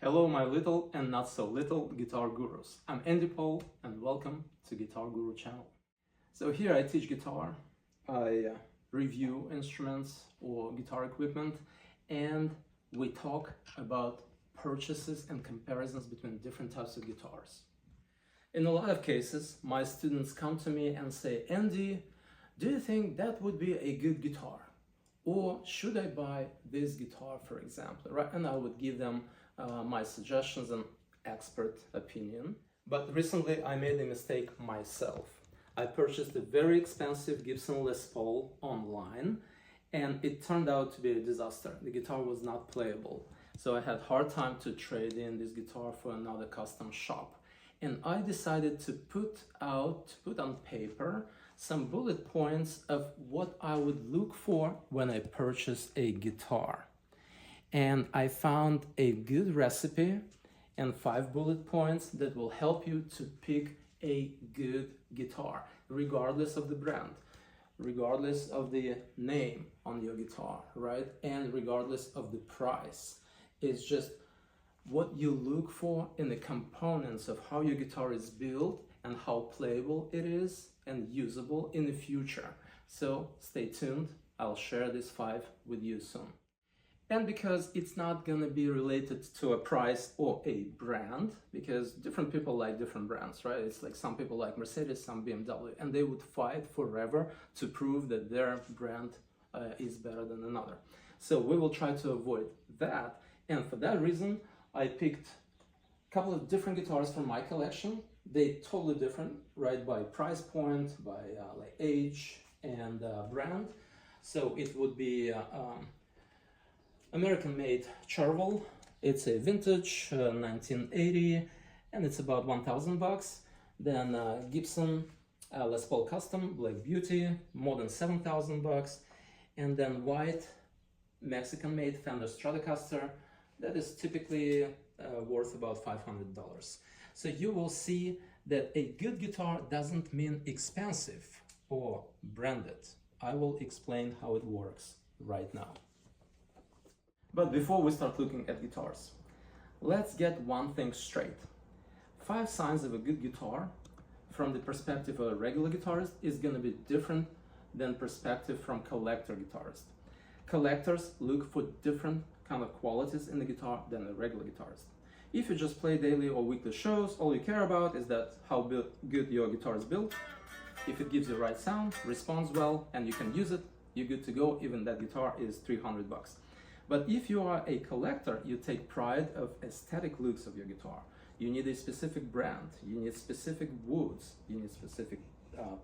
Hello my little and not so little guitar gurus. I'm AndyPaul and welcome to Guitar Guru channel. So here I teach guitar, I review instruments or guitar equipment, and we talk about purchases and comparisons between different types of guitars. In a lot of cases, my students come to me and say, Andy, do you think that would be a good guitar? Or should I buy this guitar, for example, right? And I would give them my suggestions and expert opinion. But recently I made a mistake myself. I purchased a very expensive Gibson Les Paul online, and it turned out to be a disaster. The guitar was not playable. So I had a hard time to trade in this guitar for another custom shop. And I decided to put on paper some bullet points of what I would look for when I purchase a guitar. And I found a good recipe and 5 bullet points that will help you to pick a good guitar, regardless of the brand, regardless of the name on your guitar, right? And regardless of the price. It's just what you look for in the components of how your guitar is built and how playable it is and usable in the future. So stay tuned, I'll share these 5 with you soon. And because it's not gonna be related to a price or a brand, because different people like different brands, right? It's like some people like Mercedes, some BMW, and they would fight forever to prove that their brand is better than another. So we will try to avoid that. And for that reason, I picked a couple of different guitars from my collection. They're totally different, right? By price point, by like age and brand. So it would be American-made Charvel. It's a vintage 1980, and it's about 1,000 bucks. Then Gibson Les Paul Custom Black Beauty, more than 7,000 bucks. And then white Mexican-made Fender Stratocaster that is typically worth about $500. So you will see that a good guitar doesn't mean expensive or branded. I will explain how it works right now. But before we start looking at guitars, let's get one thing straight. 5 signs of a good guitar from the perspective of a regular guitarist is going to be different than perspective from collector guitarist. Collectors look for different kind of qualities in the guitar than a regular guitarist. If you just play daily or weekly shows, all you care about is that how good your guitar is built. If it gives you the right sound, responds well, and you can use it, you're good to go, even that guitar is 300 bucks. But if you are a collector, you take pride of aesthetic looks of your guitar. You need a specific brand, you need specific woods, you need specific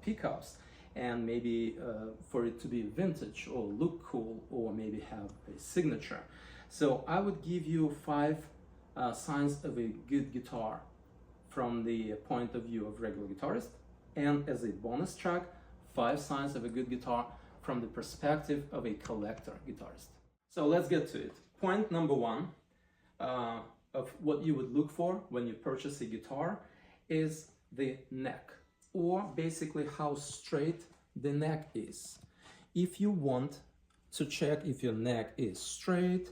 pickups, and maybe for it to be vintage or look cool or maybe have a signature. So I would give you 5 signs of a good guitar from the point of view of regular guitarist, and as a bonus track, 5 signs of a good guitar from the perspective of a collector guitarist. So let's get to it. Point number 1 of what you would look for when you purchase a guitar is the neck, or basically how straight the neck is. If you want to check if your neck is straight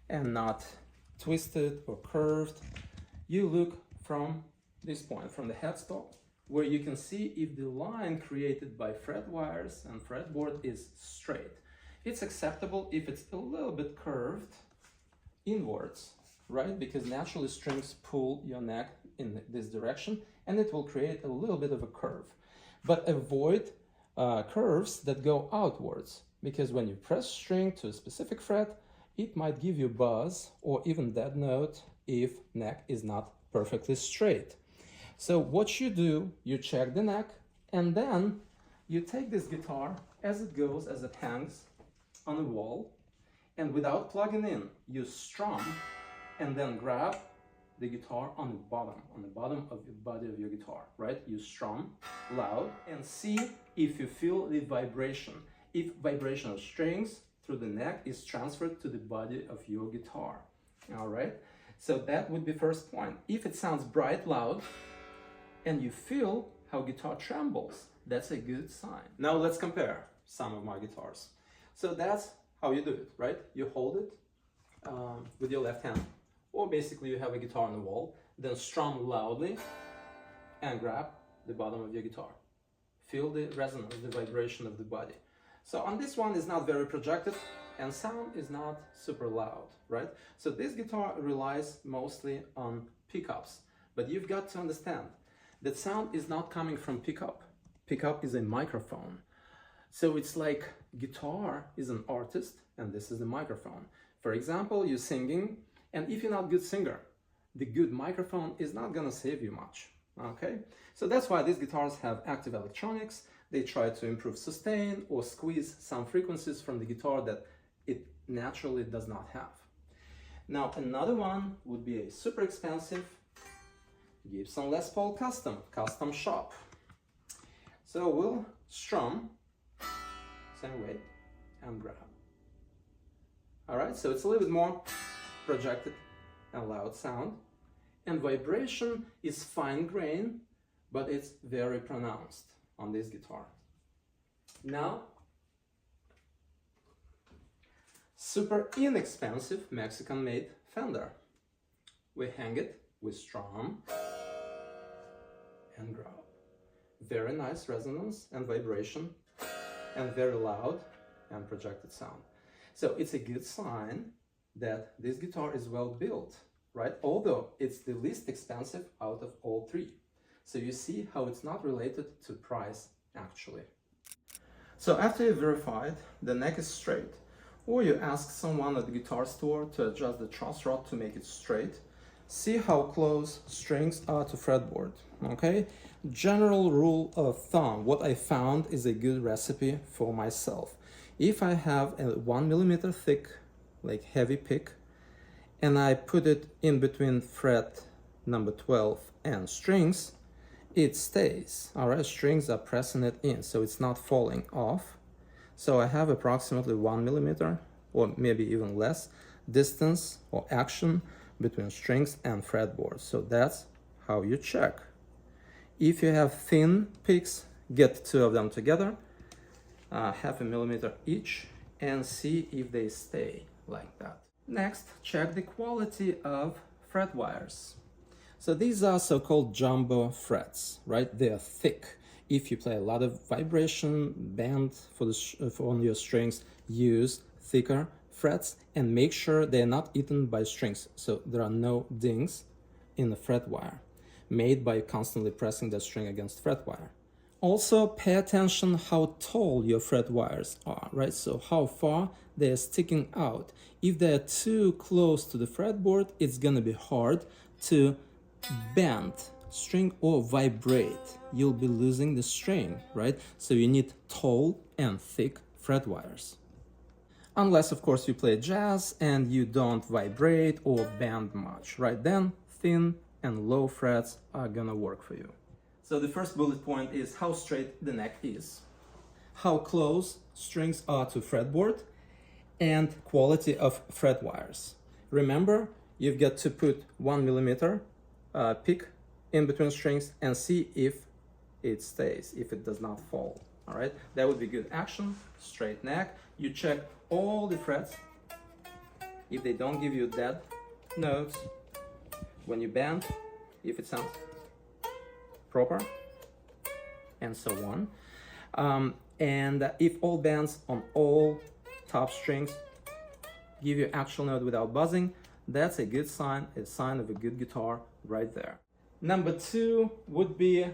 and not twisted or curved, you look from this point, from the headstock, where you can see if the line created by fret wires and fretboard is straight. It's acceptable if it's a little bit curved inwards, right? Because naturally strings pull your neck in this direction and it will create a little bit of a curve. But avoid curves that go outwards, because when you press string to a specific fret, it might give you buzz or even dead note if neck is not perfectly straight. So what you do, you check the neck, and then you take this guitar as it goes, as it hangs on the wall, and without plugging in, you strum and then grab the guitar on the bottom of the body of your guitar, right? You strum loud and see if you feel the vibration. If vibration of strings through the neck is transferred to the body of your guitar, all right? So that would be first point. If it sounds bright, loud, and you feel how guitar trembles, that's a good sign. Now let's compare some of my guitars. So that's how you do it, right? You hold it with your left hand, or basically you have a guitar on the wall, then strum loudly and grab the bottom of your guitar. Feel the resonance, the vibration of the body. So on this one is not very projected and sound is not super loud, right? So this guitar relies mostly on pickups, but you've got to understand that sound is not coming from pickup. Pickup is a microphone. So it's like guitar is an artist and this is the microphone. For example, you're singing, and if you're not a good singer, the good microphone is not gonna save you much, okay? So that's why these guitars have active electronics. They try to improve sustain or squeeze some frequencies from the guitar that it naturally does not have. Now, another one would be a super expensive Gibson Les Paul custom shop. So we'll strum same way and grab. All right, so it's a little bit more projected and loud sound, and vibration is fine grain, but it's very pronounced on this guitar. Now, super inexpensive Mexican-made Fender. We hang it, we strum and grab. Very nice resonance and vibration, and very loud and projected sound. So it's a good sign that this guitar is well built, right? Although it's the least expensive out of all three. So you see how it's not related to price actually. So after you verified the neck is straight, or you ask someone at the guitar store to adjust the truss rod to make it straight, see how close strings are to fretboard, okay? General rule of thumb, what I found is a good recipe for myself. If I have a 1 millimeter thick, like heavy pick, and I put it in between fret number 12 and strings, it stays, all right? Strings are pressing it in, so it's not falling off. So I have approximately 1 millimeter, or maybe even less, distance or action between strings and fretboard. So that's how you check. If you have thin picks, get two of them together, half a millimeter each, and see if they stay like that. Next, check the quality of fret wires. So these are so-called jumbo frets, right? They are thick. If you play a lot of vibration, bend on your strings, use thicker frets and make sure they're not eaten by strings. So there are no dings in the fret wire made by constantly pressing that string against fret wire. Also, pay attention how tall your fret wires are, right? So how far they're sticking out. If they're too close to the fretboard, it's gonna be hard to bend string or vibrate. You'll be losing the string, right? So you need tall and thick fret wires. Unless, of course, you play jazz and you don't vibrate or bend much, right? Then thin and low frets are gonna work for you. So the first bullet point is how straight the neck is, how close strings are to fretboard, and quality of fret wires. Remember, you've got to put 1 millimeter pick in between strings and see if it stays, if it does not fall. All right, that would be good action. Straight neck. You check all the frets. If they don't give you dead notes when you bend, if it sounds proper, and so on. And if all bends on all top strings give you actual note without buzzing, that's a good sign, a sign of a good guitar right there. Number two would be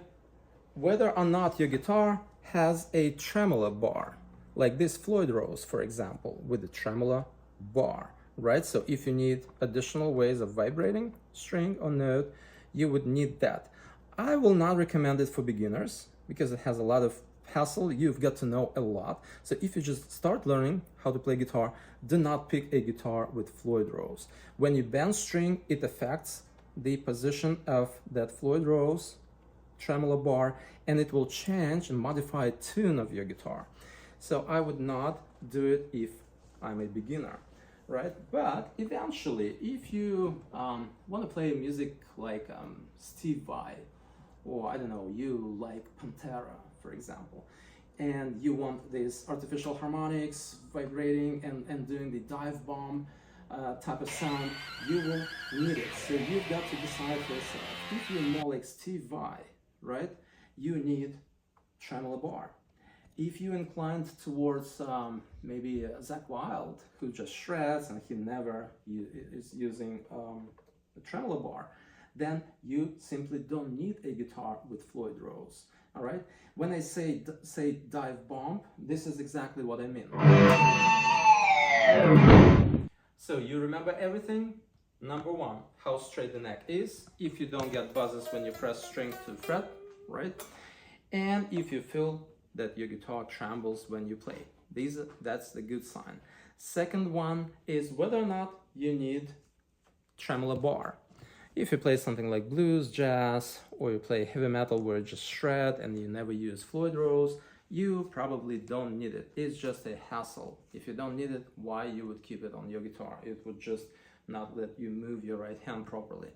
whether or not your guitar has a tremolo bar, like this Floyd Rose, for example, with the tremolo bar, right? So if you need additional ways of vibrating string or note, you would need that. I will not recommend it for beginners because it has a lot of hassle. You've got to know a lot. So if you just start learning how to play guitar, do not pick a guitar with Floyd Rose. When you bend string, it affects the position of that Floyd Rose tremolo bar, and it will change and modify the tune of your guitar. So I would not do it if I'm a beginner, right? But eventually, if you want to play music like Steve Vai, or I don't know, you like Pantera, for example, and you want these artificial harmonics vibrating and doing the dive bomb, type of sound, you will need it. So you've got to decide for yourself. If you're more like Steve Vai, right, you need tremolo bar. If you're inclined towards maybe Zakk Wylde, who just shreds and he never is using a tremolo bar, then you simply don't need a guitar with Floyd Rose. All right. When I say dive bomb, this is exactly what I mean. So you remember everything? Number one, how straight the neck is. If you don't get buzzes when you press string to fret, right? And if you feel that your guitar trembles when you play, that's the good sign. Second one is whether or not you need tremolo bar. If you play something like blues, jazz, or you play heavy metal where you just shred and you never use Floyd Rose, you probably don't need it. It's just a hassle. If you don't need it, why you would keep it on your guitar? It would just not let you move your right hand properly.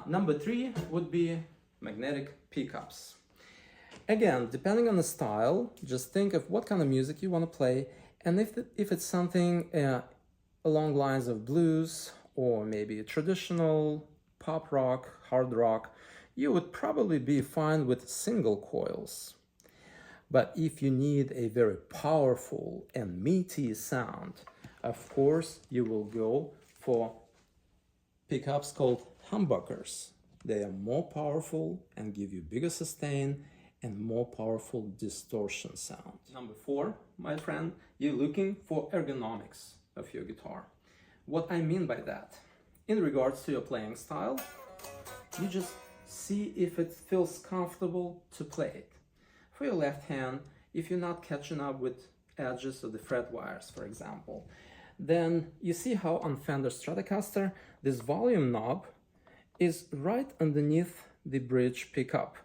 Number three would be magnetic pickups. Again, depending on the style, just think of what kind of music you want to play, and if it's something along lines of blues or maybe traditional pop rock, hard rock, you would probably be fine with single coils. But if you need a very powerful and meaty sound, of course, you will go for pickups called humbuckers. They are more powerful and give you bigger sustain and more powerful distortion sound. Number four, my friend, you're looking for ergonomics of your guitar. What I mean by that, in regards to your playing style, you just see if it feels comfortable to play it. For your left hand, if you're not catching up with edges of the fret wires, for example, then you see how on Fender Stratocaster, this volume knob is right underneath the bridge pickup.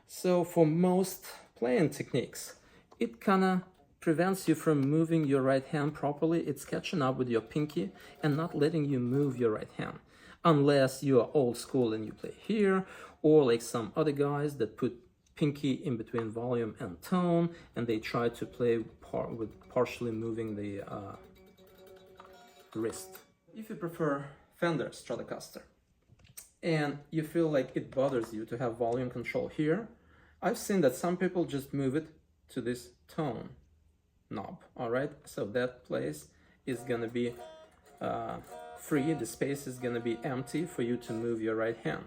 So for most playing techniques, it kind of prevents you from moving your right hand properly. It's catching up with your pinky and not letting you move your right hand. Unless you are old school and you play here, or like some other guys that put pinky in between volume and tone, and they try to play with partially moving the wrist. If you prefer Fender Stratocaster and you feel like it bothers you to have volume control here, I've seen that some people just move it to this tone knob. All right, so that place is gonna be free, the space is gonna be empty for you to move your right hand.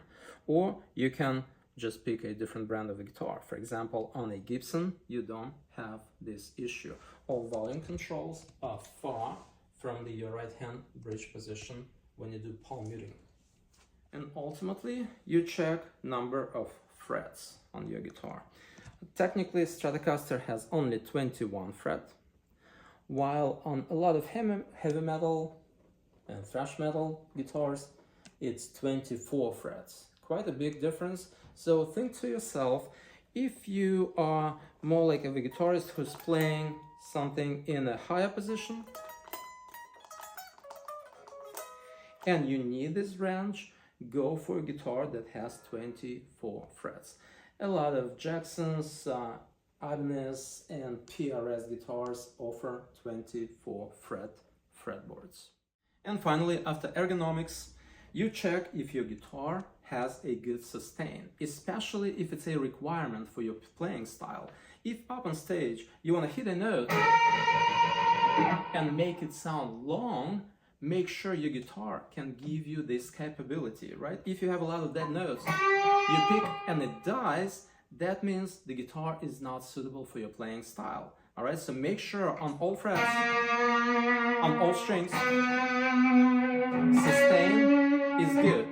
Or you can just pick a different brand of a guitar. For example, on a Gibson, you don't have this issue. All volume controls are far from your right hand bridge position when you do palm muting. And ultimately, you check number of frets on your guitar. Technically, Stratocaster has only 21 fret, while on a lot of heavy metal and thrash metal guitars, it's 24 frets. Quite a big difference. So think to yourself, if you are more like a guitarist who's playing something in a higher position and you need this range, go for a guitar that has 24 frets. A lot of Jackson's, Ibanez, and PRS guitars offer 24 fret fretboards. And finally, after ergonomics, you check if your guitar has a good sustain, especially if it's a requirement for your playing style. If up on stage you want to hit a note and make it sound long, make sure your guitar can give you this capability, right? If you have a lot of dead notes, you pick and it dies, that means the guitar is not suitable for your playing style. All right, so make sure on all frets, on all strings, sustain is good.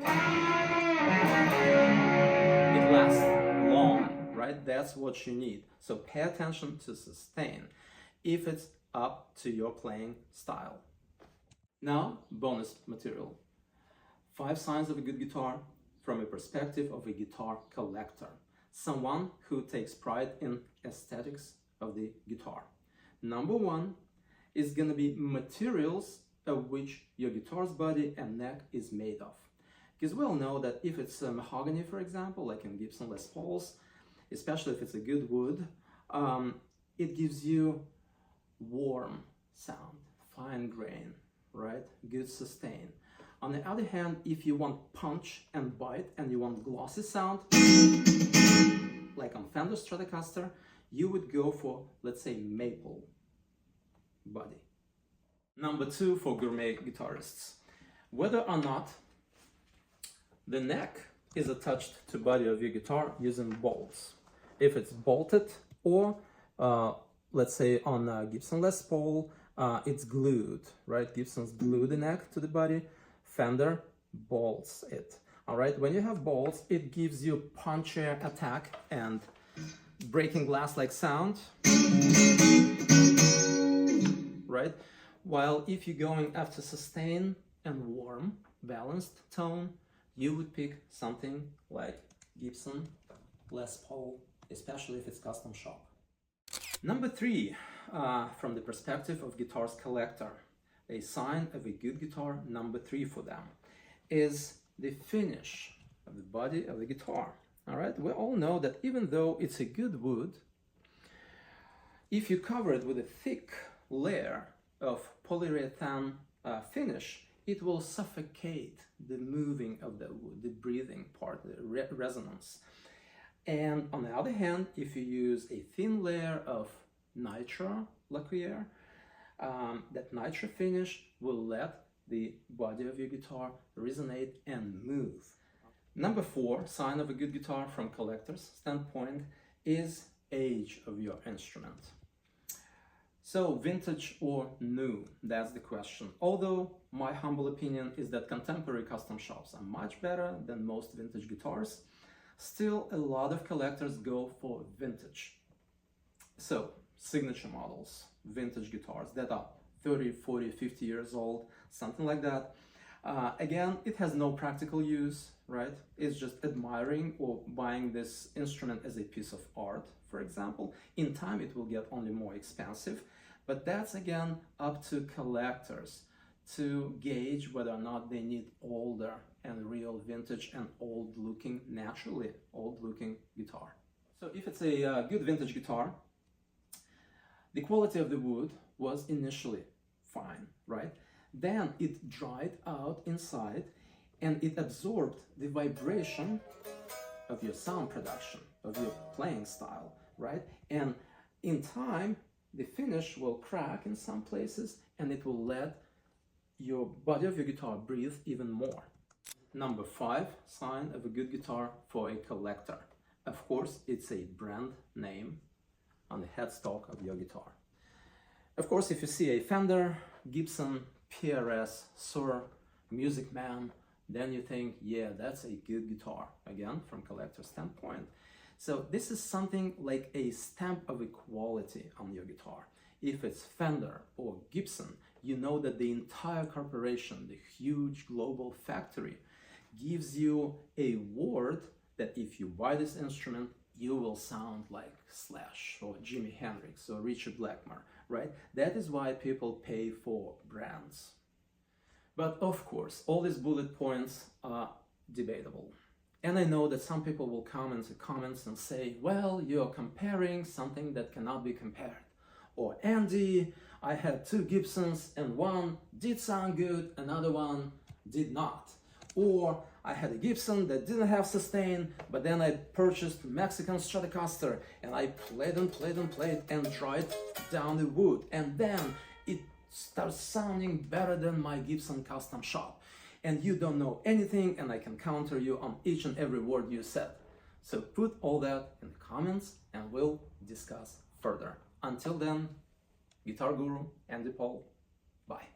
It lasts long, right? That's what you need. So pay attention to sustain if it's up to your playing style. Now, bonus material. 5 signs of a good guitar from a perspective of a guitar collector. Someone who takes pride in aesthetics of the guitar. Number 1 is going to be materials of which your guitar's body and neck is made of. Because we all know that if it's mahogany, for example, like in Gibson Les Pauls, especially if it's a good wood, it gives you warm sound, fine grain, right? Good sustain. On the other hand, if you want punch and bite and you want glossy sound, like on Fender Stratocaster, you would go for, let's say, maple body. Number 2 for gourmet guitarists. Whether or not the neck is attached to body of your guitar using bolts. If it's bolted, or let's say on Gibson Les Paul, it's glued, right? Gibson's glue the neck to the body, Fender bolts it. All right, when you have bolts, it gives you punchier attack and breaking glass like sound, right? While if you're going after sustain and warm, balanced tone, you would pick something like Gibson Les Paul, especially if it's custom shop. Number 3, from the perspective of guitar's collector, a sign of a good guitar, number 3 for them, is the finish of the body of the guitar. All right, we all know that even though it's a good wood, if you cover it with a thick layer of polyurethane finish, it will suffocate the moving of the wood, the breathing part, the resonance. And on the other hand, if you use a thin layer of Nitro Lacquer, that Nitro finish will let the body of your guitar resonate and move. Number 4, sign of a good guitar from collector's standpoint, is age of your instrument. So vintage or new, that's the question. Although my humble opinion is that contemporary custom shops are much better than most vintage guitars, still a lot of collectors go for vintage. So signature models, vintage guitars that are 30, 40, 50 years old, something like that. Again, it has no practical use, right? It's just admiring or buying this instrument as a piece of art, for example. In time, it will get only more expensive, but that's again up to collectors to gauge whether or not they need older and real vintage and old-looking, naturally old-looking guitar. So if it's a good vintage guitar, the quality of the wood was initially fine, right? Then it dried out inside and it absorbed the vibration of your sound production, of your playing style, right? And in time, the finish will crack in some places and it will let your body of your guitar breathe even more. Number 5, sign of a good guitar for a collector. Of course, it's a brand name on the headstock of your guitar. Of course, if you see a Fender, Gibson, PRS, Sooo, Music Man, then you think, yeah, that's a good guitar, again, from collector's standpoint. So this is something like a stamp of equality on your guitar. If it's Fender or Gibson, you know that the entire corporation, the huge global factory, gives you a word that if you buy this instrument, you will sound like Slash or Jimi Hendrix or Richard Blackmore, right? That is why people pay for brands. But of course, all these bullet points are debatable. And I know that some people will come into comments and say, well, you're comparing something that cannot be compared. Or, Andy, I had 2 Gibsons and one did sound good, another one did not. Or I had a Gibson that didn't have sustain, but then I purchased Mexican Stratocaster and I played and played and played and dried down the wood. And then it starts sounding better than my Gibson custom shop. And you don't know anything and I can counter you on each and every word you said. So put all that in the comments and we'll discuss further. Until then, Guitar Guru, Andy Paul, bye.